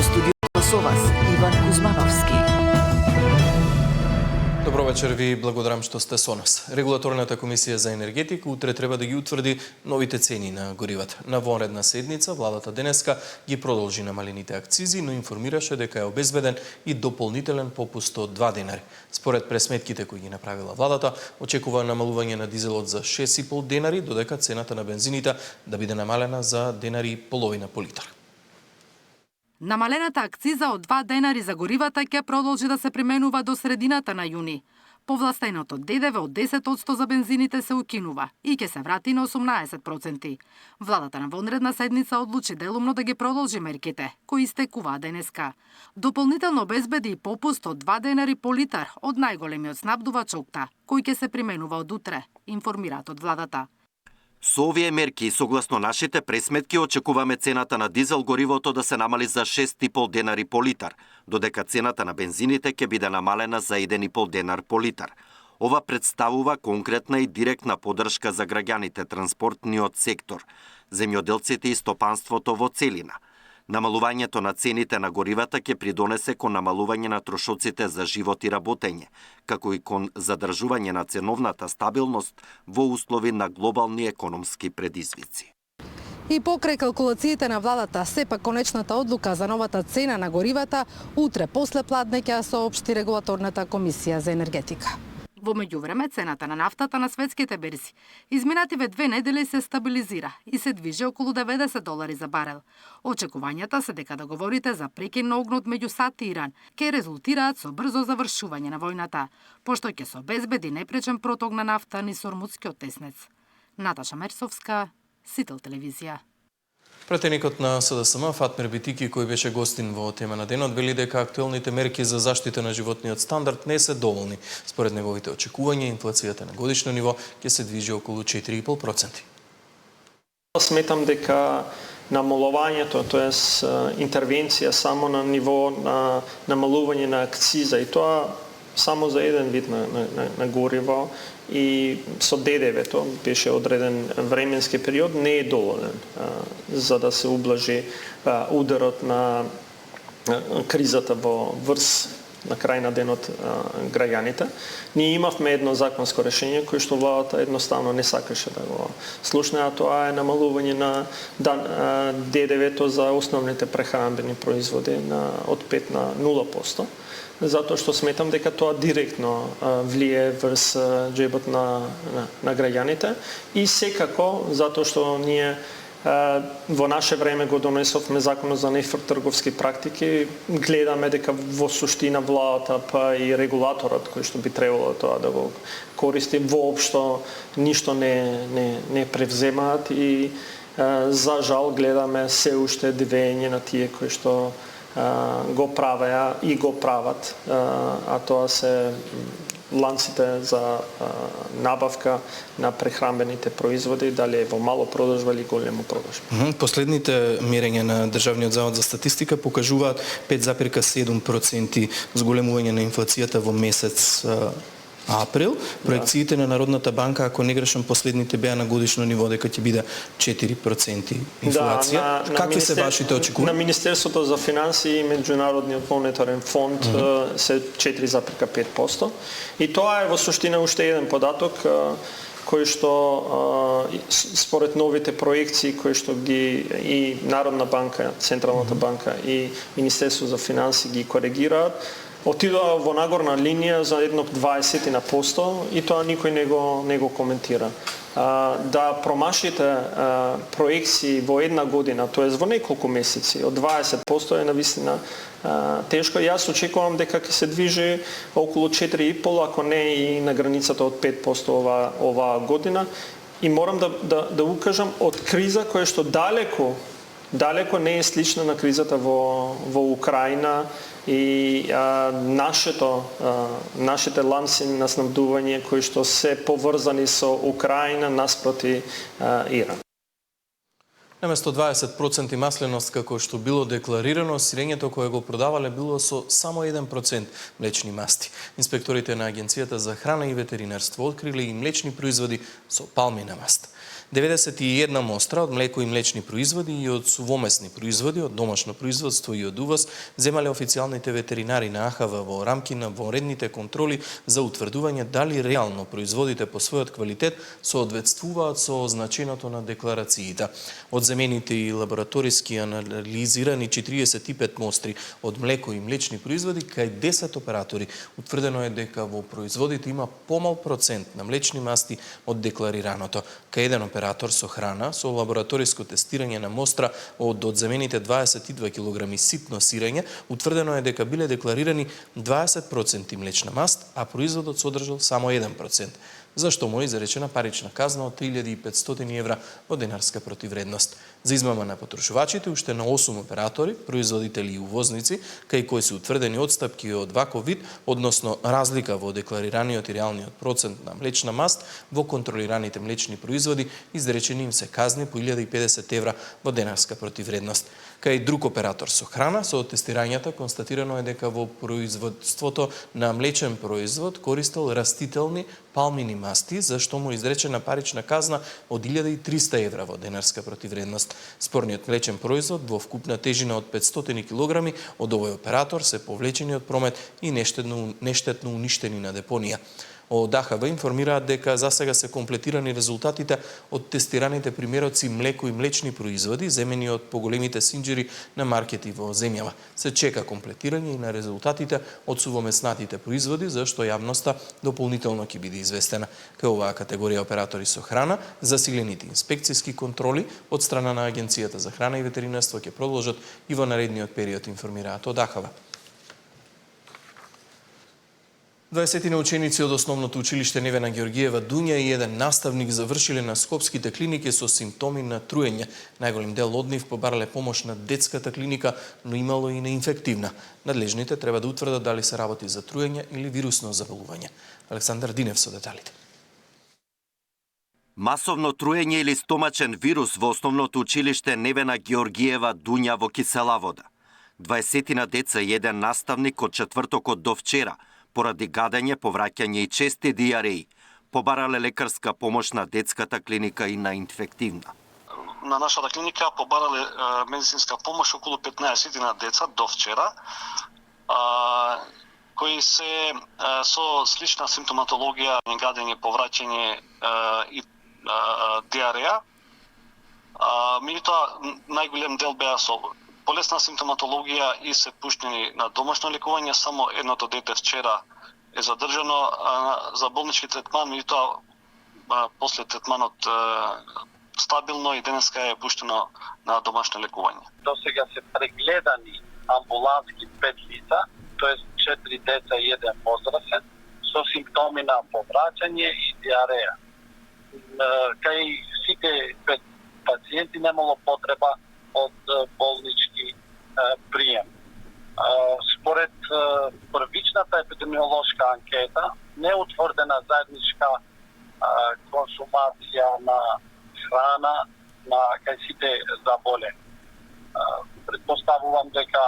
студиото со вас Иван Кузмановски. Добро вечер, ви благодарам што сте со нас. Регулаторната комисија за енергетика утре треба да ги утврди новите цени на горивата. На вонредна седница владата денеска ги продолжи намалените акцизи, но информираше дека е обезбеден и дополнителен попуст од 2 денари. Според пресметките кои ги направила владата, очекува намалување на дизелот за 6,5 денари, додека цената на бензините да биде намалена за денари и половина по литар. Намалената акциза од 2 денари за горивата ќе продолжи да се применува до средината на јуни. Повластеното ДДВ од 10% за бензините се укинува и ќе се врати на 18%. Владата на вонредна седница одлучи делумно да ги продолжи мерките, кои истекуваа денеска. Дополнително обезбеди и попуст од 2 денари по литар од најголемиот снабдувач Окта, кој ќе се применува од утре, информираат од владата. Со овие мерки, согласно нашите пресметки, очекуваме цената на дизел горивото да се намали за 6,5 денари по литар, додека цената на бензините ќе биде намалена за 1,5 денар по литар. Ова представува конкретна и директна поддршка за граѓаните, транспортниот сектор, земјоделците и стопанството во целина. Намалувањето на цените на горивата ќе придонесе кон намалување на трошоците за живот и работење, како и кон задржување на ценовната стабилност во услови на глобални економски предизвици. И покрај калкулациите на владата, сепак конечната одлука за новата цена на горивата утре после пладне ќе соопшти регулаторната комисија за енергетика. Во меѓувреме, цената на нафтата на светските берзи изминативе 2 недели се стабилизира и се движи околу $90 за барел. Очекувањата се дека договорите за прекин на огнот меѓу САД и Иран ќе резултираат со брзо завршување на војната, пошто ќе се обезбеди непречен проток на нафта низ Ормудскиот теснец. Наташа Мерсовска, Сител телевизија. Пратеникот на СДСМ Фатмир Битики, кој беше гостин во тема на денот, вели дека актуелните мерки за заштита на животниот стандард не се доволни. Според неговите очекувања, инфлацијата на годишно ниво ќе се движи околу 4,5%. Сметам дека намалувањето, тоест интервенција само на ниво на намалување на акциза, и тоа само за еден вид на гориво и со ДДВ-то беше одреден временски период, не е доволен за да се ублажи ударот на кризата во врз на крај на денот граѓаните. Ние имавме едно законско решение кој што владата едноставно не сакаше да го слушне, а тоа е намалување на ДДВ-то за основните прехранбени производи од 5 на 0%. Затоа што сметам дека тоа директно влие врз џебот на граѓаните и секако затоа што ние во наше време го донесовме законот за нефр трговски практики, гледаме дека во суштина владата па и регулаторот кој што би требало тоа да го користи воопшто ништо не превземаат и за жал гледаме се уште двење на тие кои што го правеа и го прават, а тоа се ланците за набавка на прехранбените производи, дали во мало продажба или големо продажба. Последните мерења на Државниот завод за статистика покажуваат 5,7% зголемување на инфлацијата во месец април. Проекциите на Народната банка, ако не грешам, последните беа на годишно ниво дека ќе биде 4% инфлација. Какви се вашите очекувања? На Министерството за финансии и Меѓународниот монетарен фонд се 4,5%. И тоа е во суштина уште еден податок кој што според новите проекции кои што ги и Народна банка, Централната банка и Министерството за финансии ги коригираат, отидоа во нагорна линија за едно 20% и тоа никој не го коментира. Да промашите проекции во една година, тоест во неколку месеци, од 20% е навистина тешко. Јас очекувам дека ќе се движи околу 4,5%, ако не и на границата од 5% оваа година. И морам да укажам од криза која што далеко не е слична на кризата во Украина и нашите ланци на снабдување кои што се поврзани со Украина наспроти Иран. Наместо 20% масленост како што било декларирано, сирењето кое го продавале било со само 1% млечни масти. Инспекторите на Агенцијата за храна и ветеринарство откриле и млечни производи со палмина маст. 91 мостра од млеко и млечни производи и од сувомесни производи, од домашно производство и од увоз, земале официјалните ветеринари на АХВ во рамки на вонредните контроли за утврдување дали реално производите по својот квалитет соодветствуваат со означеното на декларациите. Од земените и лабораториски анализирани 45 мостри од млеко и млечни производи, кај 10 оператори утврдено е дека во производите има помал процент на млечни масти од декларираното. Кај еден оператор со храна, со лабораториско тестирање на мостра од одземените 22 кг ситно сирење, утврдено е дека биле декларирани 20% млечна маст, а производот содржал само 1%. Зашто му е изречена парична казна од 3500 евра во денарска противредност. За измама на потрошувачите, уште на 8 оператори, производители и увозници, кај кои се утврдени одстапки од ваков вид, односно разлика во декларираниот и реалниот процент на млечна маст во контролираните млечни производи, изречени им се казни по 1050 евра во денарска противредност. Кај друг оператор со храна, со тестирањата констатирано е дека во производството на млечен производ користел растителни палмини масти, за што му изречена парична казна од 1300 евра во денарска противредност. Спорниот млечен производ во вкупна тежина од 500 кг од овој оператор се повлечени од промет и нештетно уништени на депонија. Од АХВ информираат дека засега се комплетирани резултатите од тестираните примероци млеко и млечни производи, земени од поголемите синџери на маркети во земјава. Се чека комплетирање и на резултатите од сувомеснатите производи, за што јавноста дополнително ќе биде известена. Кај оваа категорија оператори со храна, засилените инспекцијски контроли од страна на Агенцијата за храна и ветеринарство ќе продолжат и во наредниот период, информираат од АХВ. 20 ученици од основното училиште Невена Георгиева Дуња и еден наставник завршиле на скопските клиники со симптоми на труење. Најголем дел од нив побарале помош на детската клиника, но имало и на инфективна. Надлежните треба да утврдат дали се работи за труење или вирусно заболување. Александар Динев со деталите. Масовно труење или стомачен вирус во основното училиште Невена Георгиева Дуња во Кисела Вода. 20 деца и еден наставник од четвртокот до вчера поради гадење, повраќање и чести диареи, побарале лекарска помош на детската клиника и на инфективна. На нашата клиника побарале медицинска помош околу 15 на деца до вчера, кои се со слична симптоматологија, гадење, повраќање и диареја. Меѓутоа, најголем дел беа со полесна симптоматологија и се пуштени на домашно лекување. Само едното дете вчера е задржано за болнички третман, меѓутоа после третманот стабилно и денеска е пуштено на домашно лекување. До сега се прегледани амбулантски 5 лица, тоест 4 деца и 1 возрастен, со симптоми на повраќање и диареја. Кај сите 5 пациенти немало потреба од болнички прием. Според првичната епидемиолошка анкета, не е утврдена заедничка консумација на храна на кај сите заболени. Предпоставувам дека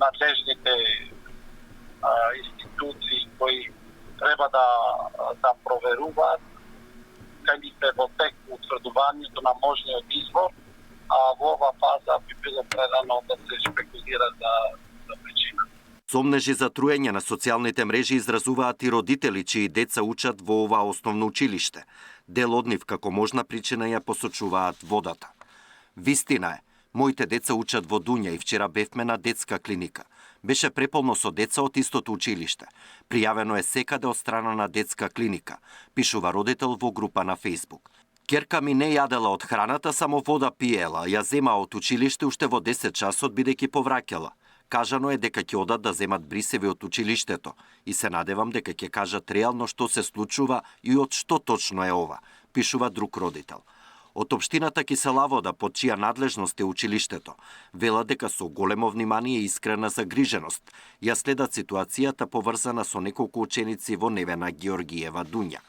надлежните институции кои треба да проверуваат кај нив е во тек утврдувањето на можниот извор, а во ова фаза би било прерано да се шпекулира за причина. Сомнежи за труење на социјалните мрежи изразуваат и родители чии деца учат во ова основно училиште. Дел од нив како можна причина ја посочуваат водата. Вистина е, моите деца учат во Дуња и вчера бевме на детска клиника. Беше преполно со деца од истото училиште. Пријавено е секаде од страна на детска клиника, пишува родител во група на Facebook. Керка ми не јадела од храната, само вода пиела, ја зема од училиште уште во 10 часот бидејќи повраќала. Кажано е дека ќе одат да земат брисеви од училиштето и се надевам дека ќе кажат реално што се случува и од што точно е ова, пишува друг родител. Од општината Кисела Вода, под чија надлежност е училиштето, велат дека со големо внимание и искрена загриженост ја следат ситуацијата поврзана со неколку ученици во Невена Георгиева Дуња.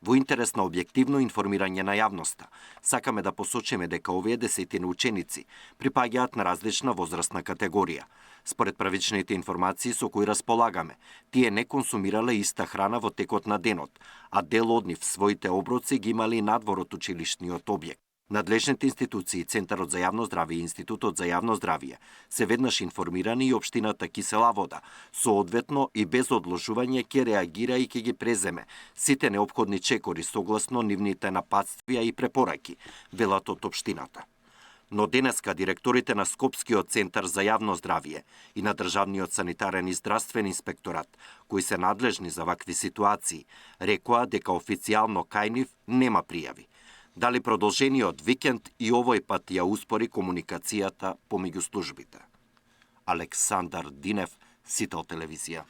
во интерес на објективно информирање на јавноста. Сакаме да посочиме дека овие десетина ученици припаѓаат на различна возрастна категорија. Според правичните информации со кои располагаме, тие не консумирале иста храна во текот на денот, а дел од нив своите оброци ги имали надвор од училишниот објект. Надлежните институции, Центарот за јавно здравје и Институтот за јавно здравје се веднаш информирани и општината Кисела Вода, соодветно и без одложување ќе реагира и ќе ги преземе сите неопходни чекори согласно нивните напатствија и препораки, велат од општината. Но денеска директорите на Скопскиот Центар за јавно здравје и на Државниот санитарен и здравствен инспекторат, кои се надлежни за вакви ситуации, рекоа дека официјално кај нив нема пријави. Дали продолжениот викенд и овој пат ја успори комуникацијата помеѓу службите. Александар Динев, Сител телевизија.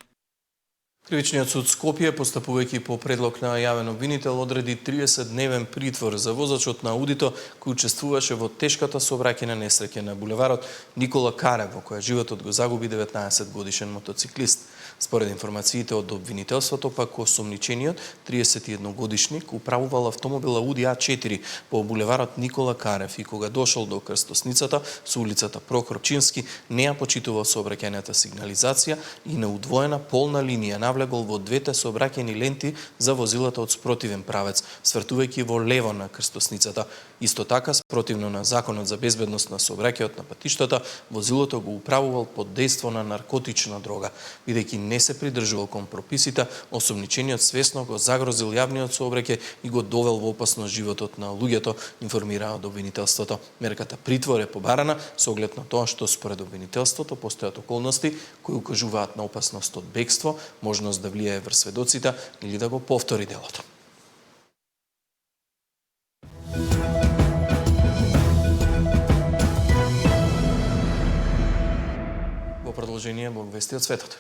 Кривичниот суд Скопје, постапувајќи по предлог на јавен обвинител, одреди 30-дневен притвор за возачот на Аудито кој учествуваше во тешката сообраќајна несреќа на булеварот Никола Карев, во која животот го загуби 19-годишен мотоциклист. Според информациите од обвинителството, пак осомничениот 31-годишник управувал автомобил Ауди А4 по булеварот Никола Карев и кога дошол до крстосницата со улицата Прохор Чински, не ја почитувал сообраќајната сигнализација и на удвоена полна линија навлегол во двете сообраќајни ленти за возилата од спротивен правец, свртувајќи во лево на крстосницата. Исто така, спротивно на Законот за безбедност на сообраќајот на патиштата, возилото го управувал под дејство на наркотична дрога. Бидејќи не се придржувал кон прописите, осомничениот свесно го загрозил јавниот сообраќај и го довел во опасност животот на луѓето, информира од обвинителството. Мерката притвор е побарана со оглед на тоа што според обвинителството постојат околности кои укажуваат на опасност од бегство, можност да влијае врз сведоците или да го повтори делото. Во продолжение, Бог вести од светот.